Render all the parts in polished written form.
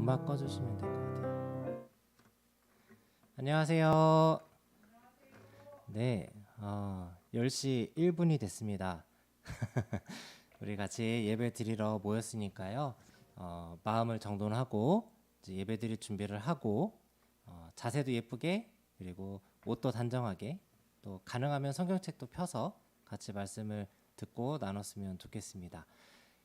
음악 꺼주시면 될 것 같아요. 안녕하세요. 네, 10시 1분이 됐습니다. 우리 같이 예배 드리러 모였으니까요. 마음을 정돈하고 이제 예배 드릴 준비를 하고 자세도 예쁘게, 그리고 옷도 단정하게, 또 가능하면 성경책도 펴서 같이 말씀을 듣고 나눴으면 좋겠습니다.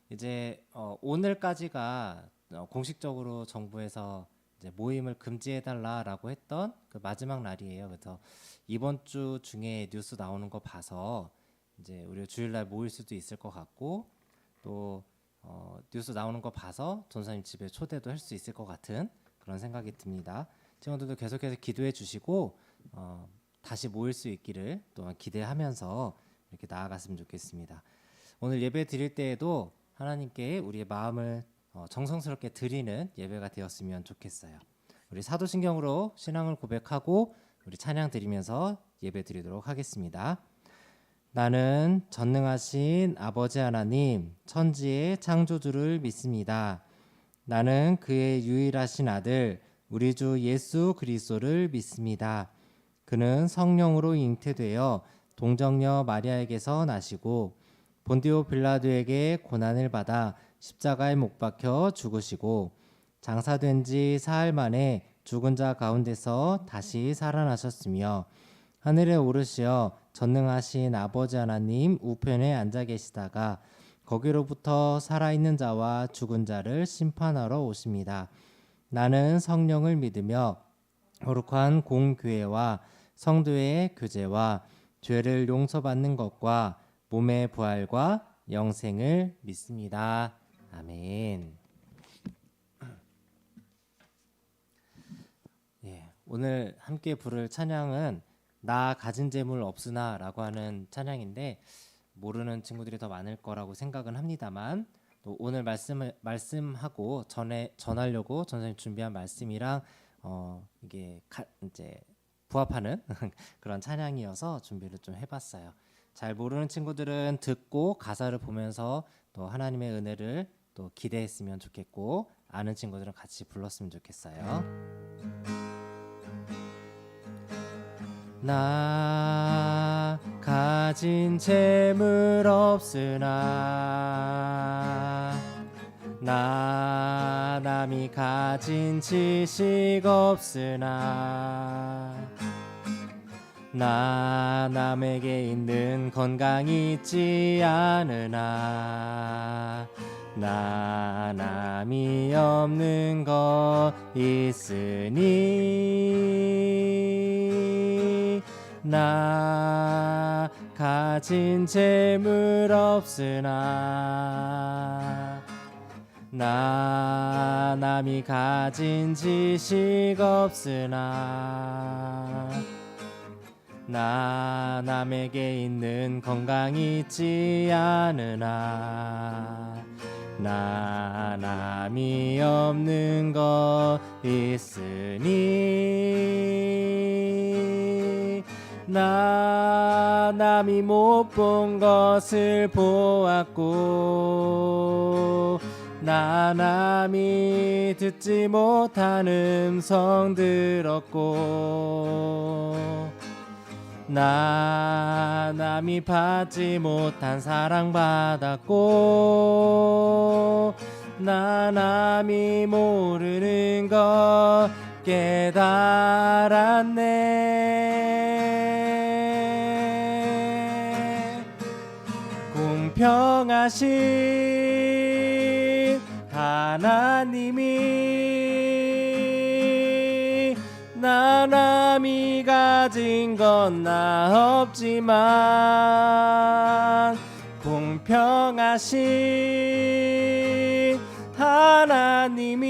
이제 오늘까지가 공식적으로 정부에서 이제 모임을 금지해달라라고 했던 그 마지막 날이에요. 그래서 이번 주 중에 뉴스 나오는 거 봐서 이제 우리 주일날 모일 수도 있을 것 같고, 또 뉴스 나오는 거 봐서 전사님 집에 초대도 할 수 있을 것 같은 그런 생각이 듭니다. 친구들도 계속해서 기도해 주시고 다시 모일 수 있기를 또한 기대하면서 이렇게 나아갔으면 좋겠습니다. 오늘 예배 드릴 때에도 하나님께 우리의 마음을 정성스럽게 드리는 예배가 되었으면 좋겠어요. 우리 사도신경으로 신앙을 고백하고 우리 찬양 드리면서 예배 드리도록 하겠습니다. 나는 전능하신 아버지 하나님, 천지의 창조주를 믿습니다. 나는 그의 유일하신 아들 우리 주 예수 그리스도를 믿습니다. 그는 성령으로 잉태되어 동정녀 마리아에게서 나시고 본디오 빌라도에게 고난을 받아 십자가에 못 박혀 죽으시고 장사된 지 사흘 만에 죽은 자 가운데서 다시 살아나셨으며 하늘에 오르시어 전능하신 아버지 하나님 우편에 앉아 계시다가 거기로부터 살아있는 자와 죽은 자를 심판하러 오십니다. 나는 성령을 믿으며 거룩한 공교회와 성도의 교제와 죄를 용서받는 것과 몸의 부활과 영생을 믿습니다. 아멘. 오늘 함께 부를 찬양은 나 가진 재물 없으나 라고 하는 찬양인데, 모르는 친구들이 더 많을 거라고 생각은 합니다만, 또 오늘 말씀하고 전하려고 전선생님 준비한 말씀이랑 이게 이제 부합하는 그런 찬양이어서 준비를 좀 해봤어요. 잘 모르는 친구들은 듣고 가사를 보면서 또 하나님의 은혜를 또 기대했으면 좋겠고, 아는 친구들은 같이 불렀으면 좋겠어요. 나 가진 재물 없으나 나 남이 가진 지식 없으나 나 남에게 있는 건강이 있지 않으나 나 남이 없는 것 있으니 나 가진 재물 없으나 나 남이 가진 지식 없으나 나 남에게 있는 건강이 있지 않으나 나 남이 없는 것 있으니 나 남이 못 본 것을 보았고 나 남이 듣지 못한 음성 들었고 나 남이 받지 못한 사랑 받았고 나 남이 모르는 것 깨달았네. 공평하신 하나님이 나 남이 가진 건 나 없지만 공평하신 하나님이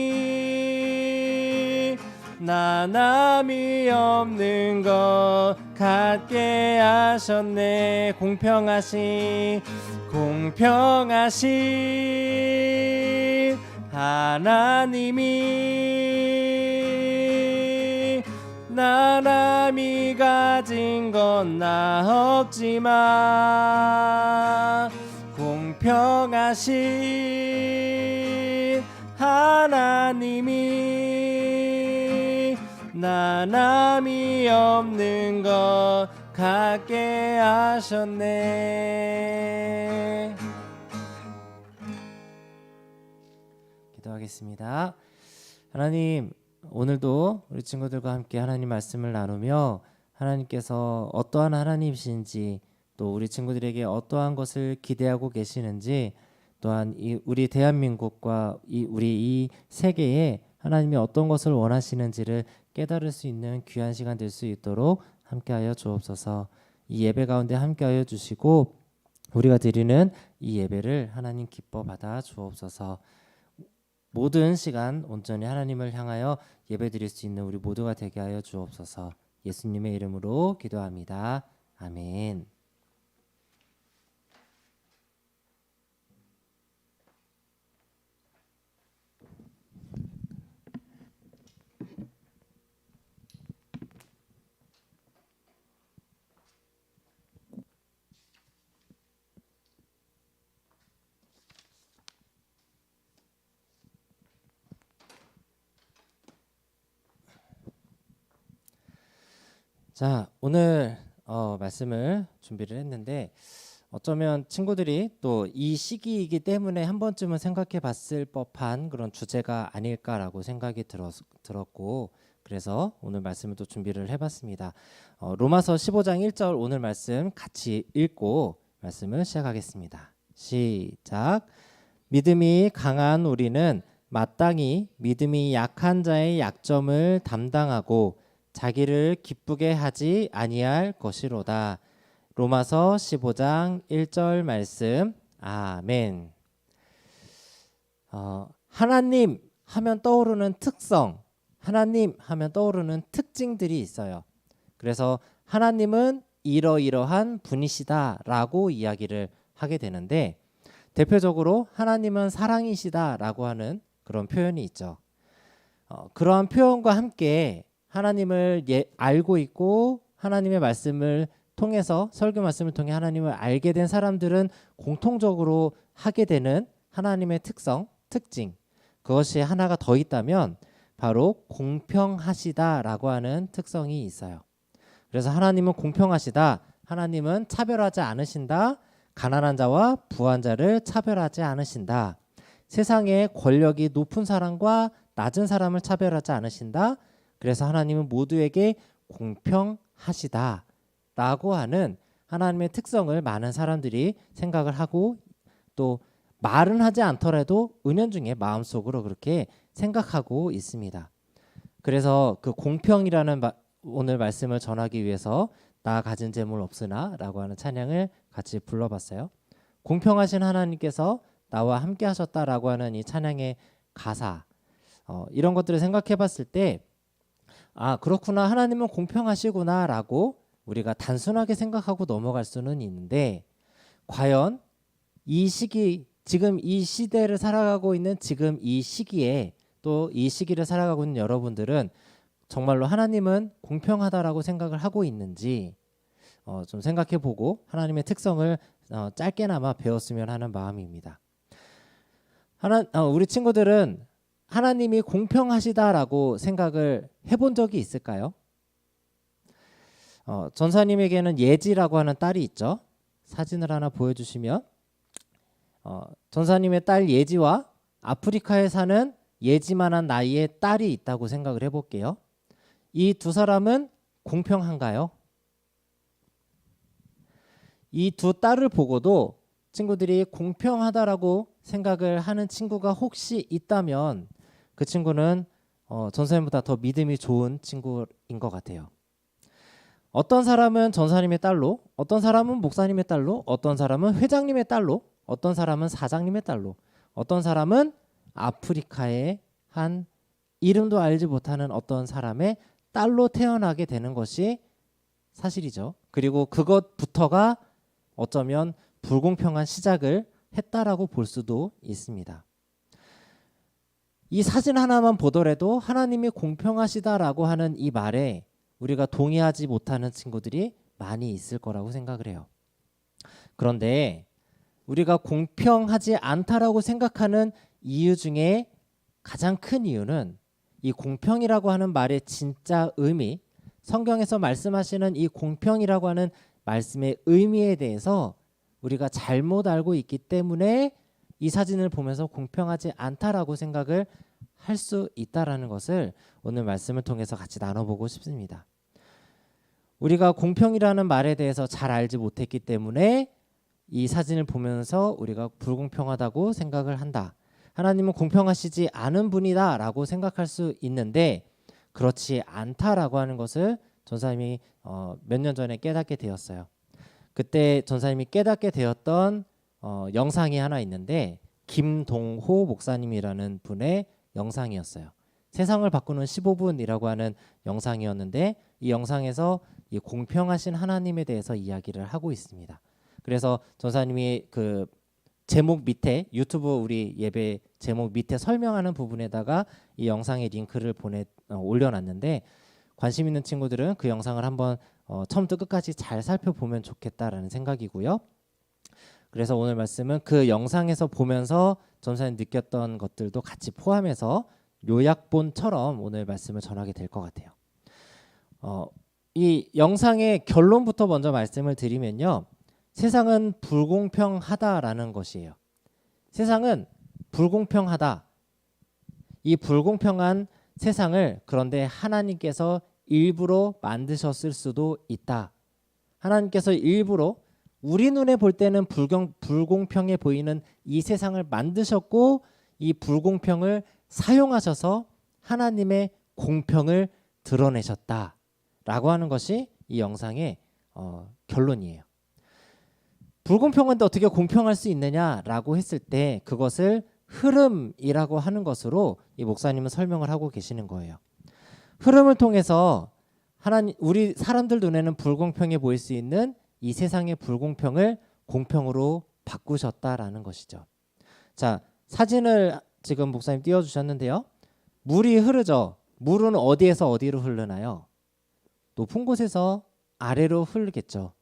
나 남이 없는 것 같게 하셨네. 공평하신 하나님이 나 남이 가진 건 나 없지만 공평하신 하나님이 하나님이 없는 것 같게 하셨네. 기도하겠습니다. 하나님, 오늘도 우리 친구들과 함께 하나님 말씀을 나누며 하나님께서 어떠한 하나님이신지, 또 우리 친구들에게 어떠한 것을 기대하고 계시는지, 또한 우리 대한민국과 우리 이 세계에 하나님이 어떤 것을 원하시는지를 깨달을 수 있는 귀한 시간 될 수 있도록 함께하여 주옵소서. 이 예배 가운데 함께하여 주시고 우리가 드리는 이 예배를 하나님 기뻐 받아 주옵소서. 모든 시간 온전히 하나님을 향하여 예배드릴 수 있는 우리 모두가 되게 하여 주옵소서. 예수님의 이름으로 기도합니다. 아멘. 자, 오늘 말씀을 준비를 했는데 어쩌면 친구들이 또 이 시기이기 때문에 한 번쯤은 생각해 봤을 법한 그런 주제가 아닐까라고 생각이 들었고, 그래서 오늘 말씀을 또 준비를 해봤습니다. 로마서 15장 1절 오늘 말씀 같이 읽고 말씀을 시작하겠습니다. 시작. 믿음이 강한 우리는 마땅히 믿음이 약한 자의 약점을 담당하고 자기를 기쁘게 하지 아니할 것이로다. 로마서 15장 1절 말씀. 아멘. 하나님 하면 떠오르는 특성, 하나님 하면 떠오르는 특징들이 있어요. 그래서 하나님은 이러이러한 분이시다라고 이야기를 하게 되는데, 대표적으로 하나님은 사랑이시다라고 하는 그런 표현이 있죠. 그러한 표현과 함께 하나님을 알고 있고 하나님의 말씀을 통해서, 설교 말씀을 통해 하나님을 알게 된 사람들은 공통적으로 하게 되는 하나님의 특성, 특징, 그것이 하나가 더 있다면 바로 공평하시다라고 하는 특성이 있어요. 그래서 하나님은 공평하시다, 하나님은 차별하지 않으신다, 가난한 자와 부한 자를 차별하지 않으신다, 세상에 권력이 높은 사람과 낮은 사람을 차별하지 않으신다, 그래서 하나님은 모두에게 공평하시다 라고 하는 하나님의 특성을 많은 사람들이 생각을 하고, 또 말은 하지 않더라도 은연중에 마음속으로 그렇게 생각하고 있습니다. 그래서 그 공평이라는 오늘 말씀을 전하기 위해서 나 가진 재물 없으나 라고 하는 찬양을 같이 불러봤어요. 공평하신 하나님께서 나와 함께 하셨다라고 하는 이 찬양의 가사, 이런 것들을 생각해 봤을 때, 아, 그렇구나, 하나님은 공평하시구나 라고 우리가 단순하게 생각하고 넘어갈 수는 있는데, 과연 이 시기, 지금 이 시대를 살아가고 있는 지금 이 시기에, 또 이 시기를 살아가고 있는 여러분들은 정말로 하나님은 공평하다라고 생각을 하고 있는지 좀 생각해보고 하나님의 특성을 짧게나마 배웠으면 하는 마음입니다. 우리 친구들은 하나님이 공평하시다라고 생각을 해본 적이 있을까요? 전사님에게는 예지라고 하는 딸이 있죠. 사진을 하나 보여주시면, 전사님의 딸 예지와 아프리카에 사는 예지만한 나이의 딸이 있다고 생각을 해볼게요. 이 두 사람은 공평한가요? 이 두 딸을 보고도 친구들이 공평하다라고 생각을 하는 친구가 혹시 있다면 그 친구는 전사님보다 더 믿음이 좋은 친구인 것 같아요. 어떤 사람은 전사님의 딸로, 어떤 사람은 목사님의 딸로, 어떤 사람은 회장님의 딸로, 어떤 사람은 사장님의 딸로, 어떤 사람은 아프리카의 한 이름도 알지 못하는 어떤 사람의 딸로 태어나게 되는 것이 사실이죠. 그리고 그것부터가 어쩌면 불공평한 시작을 했다라고 볼 수도 있습니다. 이 사진 하나만 보더라도 하나님이 공평하시다라고 하는 이 말에 우리가 동의하지 못하는 친구들이 많이 있을 거라고 생각을 해요. 그런데 우리가 공평하지 않다라고 생각하는 이유 중에 가장 큰 이유는 이 공평이라고 하는 말의 진짜 의미, 성경에서 말씀하시는 이 공평이라고 하는 말씀의 의미에 대해서 우리가 잘못 알고 있기 때문에 이 사진을 보면서 공평하지 않다라고 생각을 할 수 있다라는 것을 오늘 말씀을 통해서 같이 나눠보고 싶습니다. 우리가 공평이라는 말에 대해서 잘 알지 못했기 때문에 이 사진을 보면서 우리가 불공평하다고 생각을 한다. 하나님은 공평하시지 않은 분이다 라고 생각할 수 있는데 그렇지 않다라고 하는 것을 전사님이 몇 년 전에 깨닫게 되었어요. 그때 전사님이 깨닫게 되었던 영상이 하나 있는데 김동호 목사님이라는 분의 영상이었어요. 세상을 바꾸는 15분이라고 하는 영상이었는데 이 영상에서 이 공평하신 하나님에 대해서 이야기를 하고 있습니다. 그래서 전사님이 그 제목 밑에 유튜브 우리 예배 제목 밑에 설명하는 부분에다가 이 영상의 링크를 올려놨는데 관심 있는 친구들은 그 영상을 한번 처음부터 끝까지 잘 살펴보면 좋겠다라는 생각이고요. 그래서 오늘 말씀은 그 영상에서 보면서 전사님 느꼈던 것들도 같이 포함해서 요약본처럼 오늘 말씀을 전하게 될 것 같아요. 이 영상의 결론부터 먼저 말씀을 드리면요. 세상은 불공평하다라는 것이에요. 세상은 불공평하다. 이 불공평한 세상을 그런데 하나님께서 일부러 만드셨을 수도 있다. 하나님께서 일부러 우리 눈에 볼 때는 불공평해 보이는 이 세상을 만드셨고 이 불공평을 사용하셔서 하나님의 공평을 드러내셨다라고 하는 것이 이 영상의 결론이에요. 불공평한데 어떻게 공평할 수 있느냐라고 했을 때 그것을 흐름이라고 하는 것으로 이 목사님은 설명을 하고 계시는 거예요. 흐름을 통해서 우리 사람들 눈에는 불공평해 보일 수 있는 이 세상의 불공평을 공평으로 바꾸셨다라는 것이죠. 자, 사진을 지금 목사님 띄워주셨는데요. 물이 흐르죠. 물은 어디에서 어디로 흐르나요? 높은 곳에서 아래로 흐르겠죠.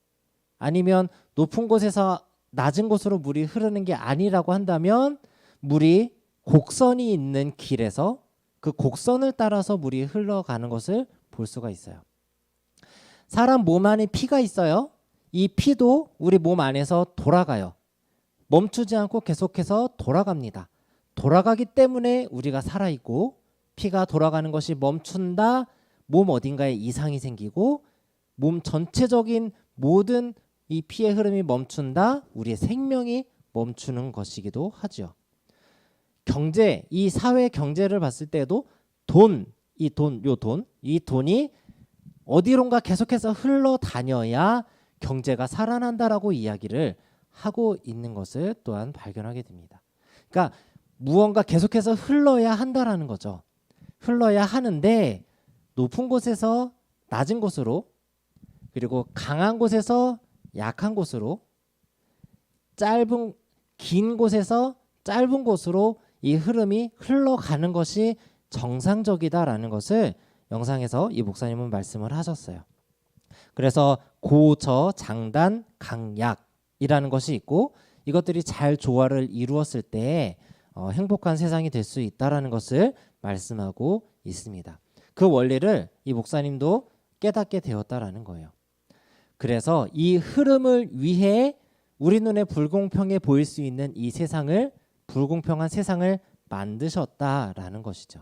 아니면 높은 곳에서 낮은 곳으로 물이 흐르는 게 아니라고 한다면 물이 곡선이 있는 길에서 그 곡선을 따라서 물이 흘러가는 것을 볼 수가 있어요. 사람 몸 안에 피가 있어요. 이 피도 우리 몸 안에서 돌아가요. 멈추지 않고 계속해서 돌아갑니다. 돌아가기 때문에 우리가 살아있고 피가 돌아가는 것이 멈춘다. 몸 어딘가에 이상이 생기고 몸 전체적인 모든 이 피의 흐름이 멈춘다. 우리의 생명이 멈추는 것이기도 하죠. 경제, 이 사회 경제를 봤을 때도 이 돈이 어디론가 계속해서 흘러다녀야 경제가 살아난다라고 이야기를 하고 있는 것을 또한 발견하게 됩니다. 그러니까 무언가 계속해서 흘러야 한다라는 거죠. 흘러야 하는데 높은 곳에서 낮은 곳으로 그리고 강한 곳에서 약한 곳으로 긴 곳에서 짧은 곳으로 이 흐름이 흘러가는 것이 정상적이다라는 것을 영상에서 이 목사님은 말씀을 하셨어요. 그래서 고저, 장단, 강약이라는 것이 있고 이것들이 잘 조화를 이루었을 때 행복한 세상이 될 수 있다라는 것을 말씀하고 있습니다. 그 원리를 이 목사님도 깨닫게 되었다라는 거예요. 그래서 이 흐름을 위해 우리 눈에 불공평해 보일 수 있는 이 세상을 불공평한 세상을 만드셨다라는 것이죠.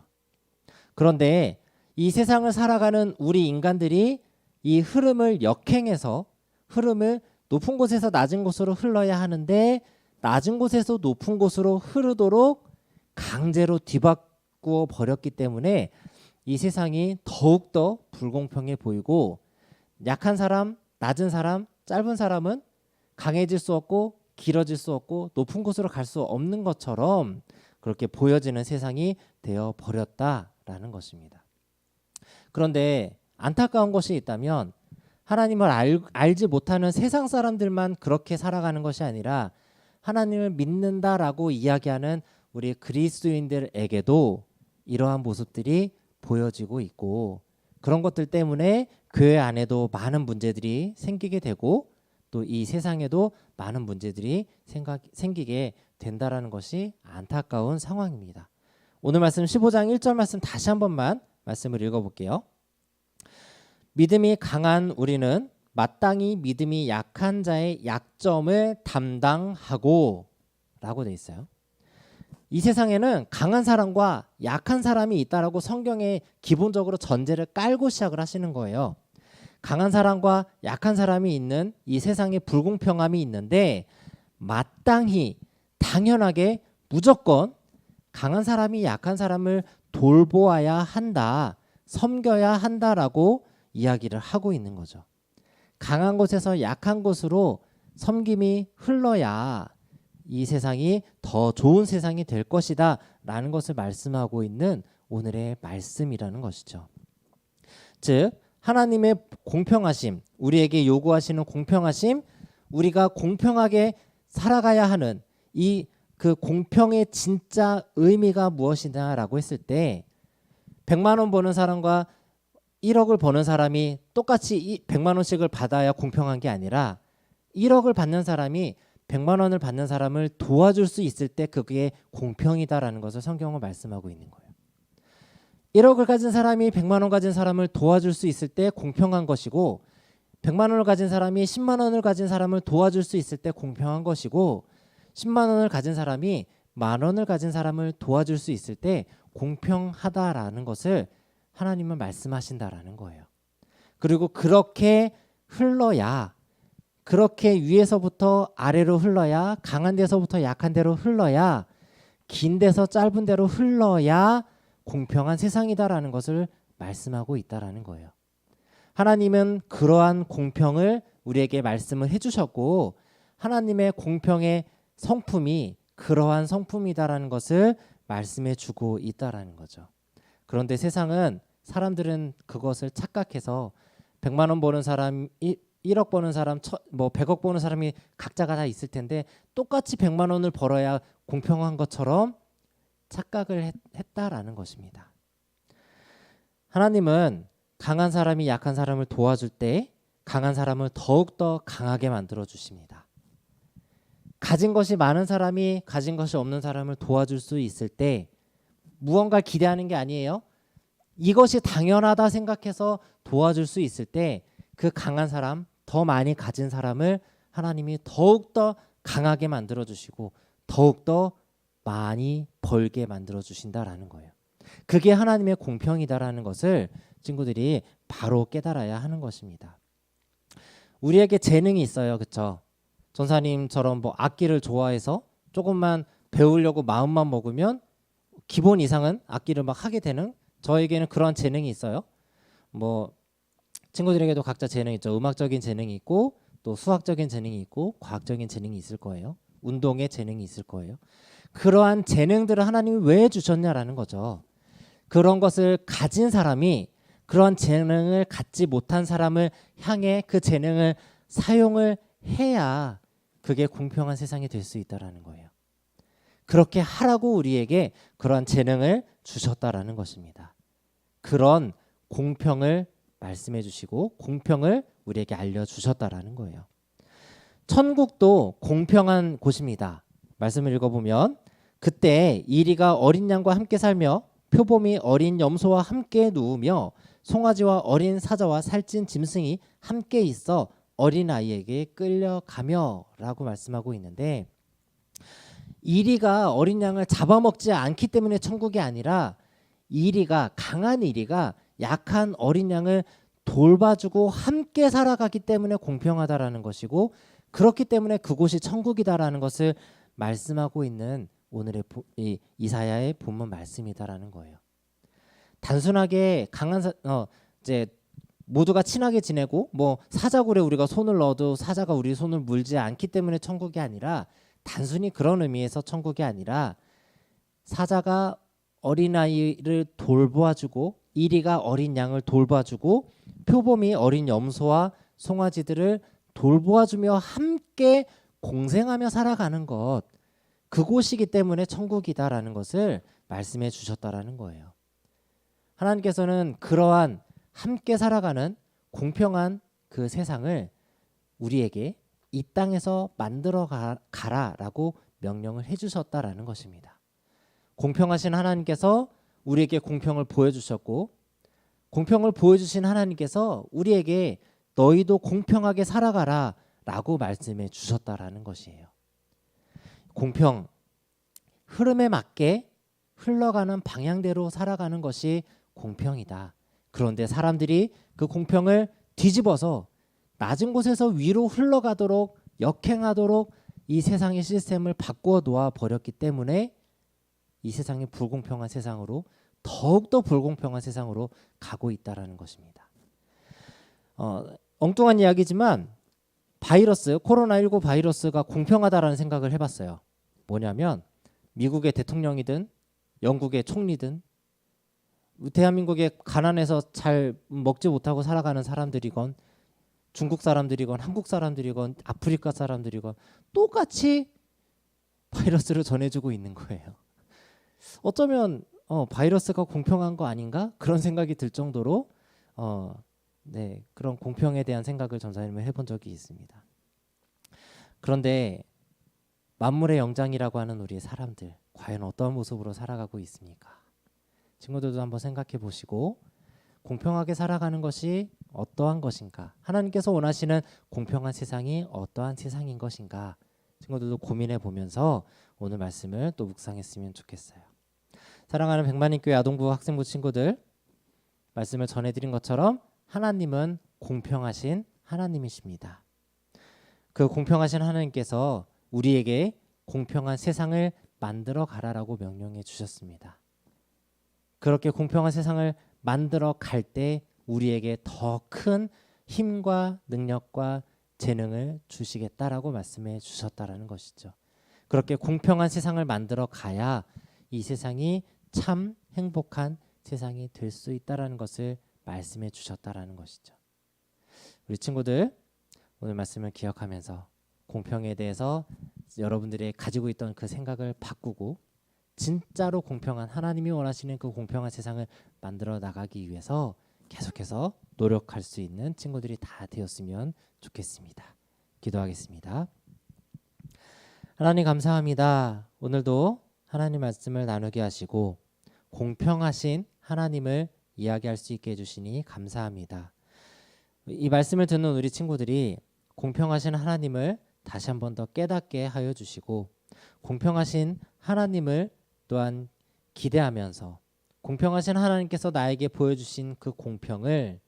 그런데 이 세상을 살아가는 우리 인간들이 이 흐름을 역행해서 흐름을 높은 곳에서 낮은 곳으로 흘러야 하는데 낮은 곳에서 높은 곳으로 흐르도록 강제로 뒤바꾸어 버렸기 때문에 이 세상이 더욱더 불공평해 보이고 약한 사람, 낮은 사람, 짧은 사람은 강해질 수 없고 길어질 수 없고 높은 곳으로 갈 수 없는 것처럼 그렇게 보여지는 세상이 되어 버렸다라는 것입니다. 그런데 안타까운 것이 있다면 하나님을 알지 못하는 세상 사람들만 그렇게 살아가는 것이 아니라 하나님을 믿는다라고 이야기하는 우리 그리스도인들에게도 이러한 모습들이 보여지고 있고 그런 것들 때문에 교회 안에도 많은 문제들이 생기게 되고 또 이 세상에도 많은 문제들이 생기게 된다라는 것이 안타까운 상황입니다. 오늘 말씀 15장 1절 말씀 다시 한 번만 말씀을 읽어볼게요. 믿음이 강한 우리는 마땅히 믿음이 약한 자의 약점을 담당하고 라고 돼 있어요. 이 세상에는 강한 사람과 약한 사람이 있다라고 성경에 기본적으로 전제를 깔고 시작을 하시는 거예요. 강한 사람과 약한 사람이 있는 이 세상에 불공평함이 있는데 마땅히 당연하게 무조건 강한 사람이 약한 사람을 돌보아야 한다, 섬겨야 한다라고 이야기를 하고 있는 거죠. 강한 곳에서 약한 곳으로 섬김이 흘러야 이 세상이 더 좋은 세상이 될 것이다 라는 것을 말씀하고 있는 오늘의 말씀이라는 것이죠. 즉 하나님의 공평하심, 우리에게 요구하시는 공평하심, 우리가 공평하게 살아가야 하는 이 그 공평의 진짜 의미가 무엇이냐라고 했을 때 100만 원 버는 사람과 1억을 버는 사람이 똑같이 100만 원씩을 받아야 공평한 게 아니라 1억을 받는 사람이 100만 원을 받는 사람을 도와줄 수 있을 때 그게 공평이다라는 것을 성경은 말씀하고 있는 거예요. 1억을 가진 사람이 100만 원 가진 사람을 도와줄 수 있을 때 공평한 것이고 100만 원을 가진 사람이 10만 원을 가진 사람을 도와줄 수 있을 때 공평한 것이고 10만 원을 가진 사람이 만 원을 가진 사람을 도와줄 수 있을 때 공평하다라는 것을 하나님은 말씀하신다라는 거예요. 그리고 그렇게 흘러야, 그렇게 위에서부터 아래로 흘러야, 강한 데서부터 약한 데로 흘러야, 긴 데서 짧은 데로 흘러야 공평한 세상이다라는 것을 말씀하고 있다라는 거예요. 하나님은 그러한 공평을 우리에게 말씀을 해주셨고 하나님의 공평의 성품이 그러한 성품이다라는 것을 말씀해 주고 있다라는 거죠. 그런데 세상은 사람들은 그것을 착각해서 100만 원 버는 사람, 1억 버는 사람, 뭐 100억 버는 사람이 각자가 다 있을 텐데 똑같이 100만 원을 벌어야 공평한 것처럼 착각을 했다라는 것입니다. 하나님은 강한 사람이 약한 사람을 도와줄 때 강한 사람을 더욱더 강하게 만들어 주십니다. 가진 것이 많은 사람이 가진 것이 없는 사람을 도와줄 수 있을 때 무언가를 기대하는 게 아니에요. 이것이 당연하다 생각해서 도와줄 수 있을 때 그 강한 사람, 더 많이 가진 사람을 하나님이 더욱더 강하게 만들어 주시고 더욱더 많이 벌게 만들어 주신다라는 거예요. 그게 하나님의 공평이다라는 것을 친구들이 바로 깨달아야 하는 것입니다. 우리에게 재능이 있어요. 그렇죠? 전사님처럼 뭐 악기를 좋아해서 조금만 배우려고 마음만 먹으면 기본 이상은 악기를 막 하게 되는, 저에게는 그런 재능이 있어요. 뭐 친구들에게도 각자 재능이 있죠. 음악적인 재능이 있고 또 수학적인 재능이 있고 과학적인 재능이 있을 거예요. 운동의 재능이 있을 거예요. 그러한 재능들을 하나님이 왜 주셨냐라는 거죠. 그런 것을 가진 사람이 그런 재능을 갖지 못한 사람을 향해 그 재능을 사용을 해야 그게 공평한 세상이 될 수 있다라는 거예요. 그렇게 하라고 우리에게 그런 재능을 주셨다라는 것입니다. 그런 공평을 말씀해 주시고 공평을 우리에게 알려주셨다라는 거예요. 천국도 공평한 곳입니다. 말씀을 읽어보면 그때 이리가 어린 양과 함께 살며 표범이 어린 염소와 함께 누우며 송아지와 어린 사자와 살찐 짐승이 함께 있어 어린아이에게 끌려가며 라고 말씀하고 있는데 이리가 어린 양을 잡아먹지 않기 때문에 천국이 아니라 이리가, 강한 이리가 약한 어린 양을 돌봐주고 함께 살아가기 때문에 공평하다라는 것이고 그렇기 때문에 그곳이 천국이다라는 것을 말씀하고 있는 오늘의 이사야의 본문 말씀이다라는 거예요. 단순하게 이제 모두가 친하게 지내고 뭐 사자굴에 우리가 손을 넣어도 사자가 우리 손을 물지 않기 때문에 천국이 아니라 단순히 그런 의미에서 천국이 아니라 사자가 어린아이를 돌봐주고 이리가 어린 양을 돌봐주고 표범이 어린 염소와 송아지들을 돌보아주며 함께 공생하며 살아가는 것, 그곳이기 때문에 천국이다라는 것을 말씀해 주셨다라는 거예요. 하나님께서는 그러한 함께 살아가는 공평한 그 세상을 우리에게 이 땅에서 만들어 가라라고 명령을 해주셨다라는 것입니다. 공평하신 하나님께서 우리에게 공평을 보여주셨고, 공평을 보여주신 하나님께서 우리에게 너희도 공평하게 살아가라 라고 말씀해 주셨다라는 것이에요. 공평, 흐름에 맞게 흘러가는 방향대로 살아가는 것이 공평이다. 그런데 사람들이 그 공평을 뒤집어서 낮은 곳에서 위로 흘러가도록 역행하도록 이 세상의 시스템을 바꾸어 놓아 버렸기 때문에 이 세상이 불공평한 세상으로, 더욱더 불공평한 세상으로 가고 있다라는 것입니다. 엉뚱한 이야기지만 코로나19 바이러스가 공평하다라는 생각을 해봤어요. 뭐냐면 미국의 대통령이든 영국의 총리든 대한민국에 가난해서 잘 먹지 못하고 살아가는 사람들이건 중국 사람들이건 한국 사람들이건 아프리카 사람들이건 똑같이 바이러스를 전해주고 있는 거예요. 어쩌면 바이러스가 공평한 거 아닌가? 그런 생각이 들 정도로 그런 공평에 대한 생각을 전사님은 해본 적이 있습니다. 그런데 만물의 영장이라고 하는 우리 사람들, 과연 어떤 모습으로 살아가고 있습니까? 친구들도 한번 생각해 보시고, 공평하게 살아가는 것이 어떠한 것인가? 하나님께서 원하시는 공평한 세상이 어떠한 세상인 것인가? 친구들도 고민해 보면서 오늘 말씀을 또 묵상했으면 좋겠어요. 사랑하는 백만인교회 아동부 학생부 친구들, 말씀을 전해드린 것처럼 하나님은 공평하신 하나님이십니다. 그 공평하신 하나님께서 우리에게 공평한 세상을 만들어 가라라고 명령해 주셨습니다. 그렇게 공평한 세상을 만들어 갈 때 우리에게 더 큰 힘과 능력과 재능을 주시겠다라고 말씀해 주셨다라는 것이죠. 그렇게 공평한 세상을 만들어 가야 이 세상이 참 행복한 세상이 될 수 있다라는 것을 말씀해 주셨다라는 것이죠. 우리 친구들, 오늘 말씀을 기억하면서 공평에 대해서 여러분들이 가지고 있던 그 생각을 바꾸고 진짜로 공평한, 하나님이 원하시는 그 공평한 세상을 만들어 나가기 위해서 계속해서 노력할 수 있는 친구들이 다 되었으면 좋겠습니다. 기도하겠습니다. 하나님 감사합니다. 오늘도 하나님 말씀을 나누게 하시고 공평하신 하나님을 이야기할 수 있게 해주시니 감사합니다. 이 말씀을 듣는 우리 친구들이 공평하신 하나님을 다시 한 번 더 깨닫게 하여 주시고, 공평하신 하나님을 또한 기대하면서 공평하신 하나님께서 나에게 보여주신 그 공평을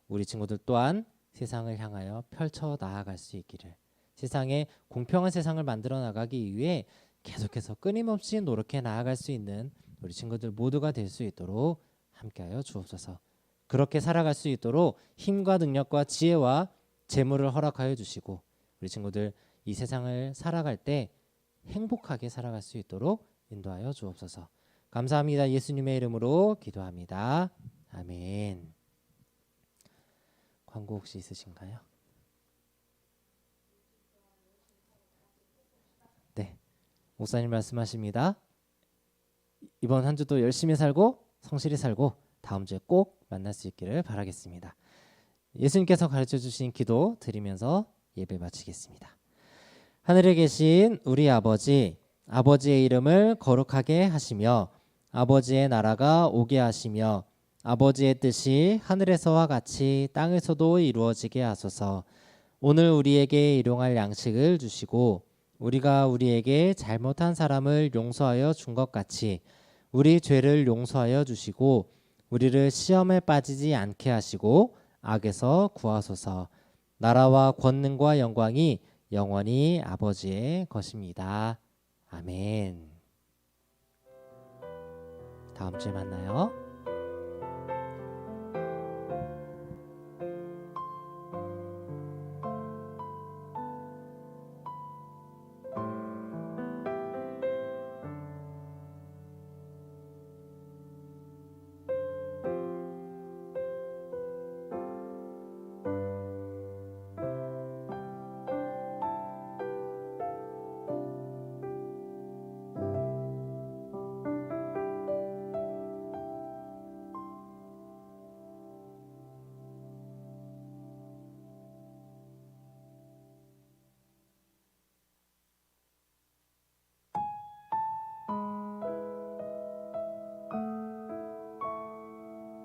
우리 친구들 또한 세상을 향하여 펼쳐 나아갈 수 있기를, 세상에 공평한 세상을 만들어 나가기 위해 계속해서 끊임없이 노력해 나아갈 수 있는 우리 친구들 모두가 될 수 있도록 함께하여 주옵소서. 그렇게 살아갈 수 있도록 힘과 능력과 지혜와 재물을 허락하여 주시고, 우리 친구들 이 세상을 살아갈 때 행복하게 살아갈 수 있도록 인도하여 주옵소서. 감사합니다. 예수님의 이름으로 기도합니다. 아멘. 광고 혹시 있으신가요? 네, 목사님 말씀하십니다. 이번 한 주도 열심히 살고 성실히 살고 다음 주에 꼭 만날 수 있기를 바라겠습니다. 예수님께서 가르쳐 주신 기도 드리면서 예배 마치겠습니다. 하늘에 계신 우리 아버지, 아버지의 이름을 거룩하게 하시며 아버지의 나라가 오게 하시며 아버지의 뜻이 하늘에서와 같이 땅에서도 이루어지게 하소서. 오늘 우리에게 일용할 양식을 주시고 우리가 우리에게 잘못한 사람을 용서하여 준 것 같이 우리 죄를 용서하여 주시고 우리를 시험에 빠지지 않게 하시고 악에서 구하소서. 나라와 권능과 영광이 영원히 아버지의 것입니다. 아멘. 다음 주에 만나요.